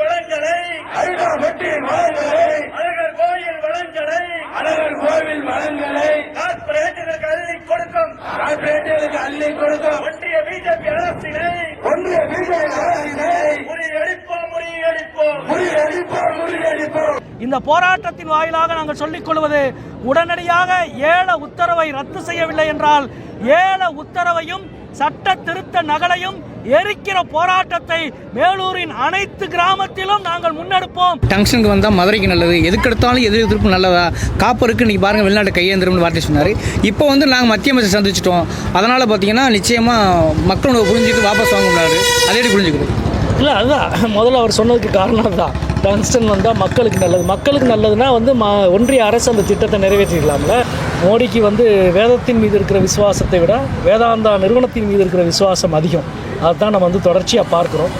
வளங்களை அழகர் கோயில் வளங்களை கார்ப்பரேட்டுகளுக்கு அள்ளி கொடுக்கும் ஒன்றிய பிஜேபி அரசினை முறியடிப்போம். இந்த போராட்டத்தின் வாயிலாக நாங்கள் சொல்லிக் கொள்வது, உடனடியாக ஏல உத்தரவை ரத்து செய்யவில்லை என்றால் ஏல உத்தரவையும் சட்ட திருத்த நகலையும் எரிக்கிற போராட்டத்தை மேலூரின் அனைத்து கிராமத்திலும் நாங்கள் முன்னெடுப்போம். டங்ஷனுக்கு வந்தால் மதுரைக்கு நல்லது, எதுக்கெடுத்தாலும் எதிர்ப்பு நல்லதா, காப்பருக்கு இன்றைக்கி பாருங்கள் வெளிநாட்டு கையேந்திரம்னு வார்த்தை சொன்னார். இப்போ நாங்கள் மத்திய அமைச்சர் சந்திச்சிட்டோம். அதனால் பார்த்தீங்கன்னா நிச்சயமாக மக்களோட புரிஞ்சுட்டு வாபஸ் வாங்க முடியாது. அதே புரிஞ்சுக்கிறோம். இல்லை, அதுதான் முதல்ல அவர் சொன்னதுக்கு காரணம் அதுதான். டங்ஸ்டன் வந்தால் மக்களுக்கு நல்லதுன்னா ஒன்றிய அரசு அந்த திட்டத்தை நிறைவேற்றிக்கலாம்ல. மோடிக்கு வேதத்தின் மீது இருக்கிற விசுவாசத்தை விட வேதாந்தா நிறுவனத்தின் மீது இருக்கிற விசுவாசம் அதிகம். அதுதான் நம்ம தொடர்ச்சியாக பார்க்குறோம்.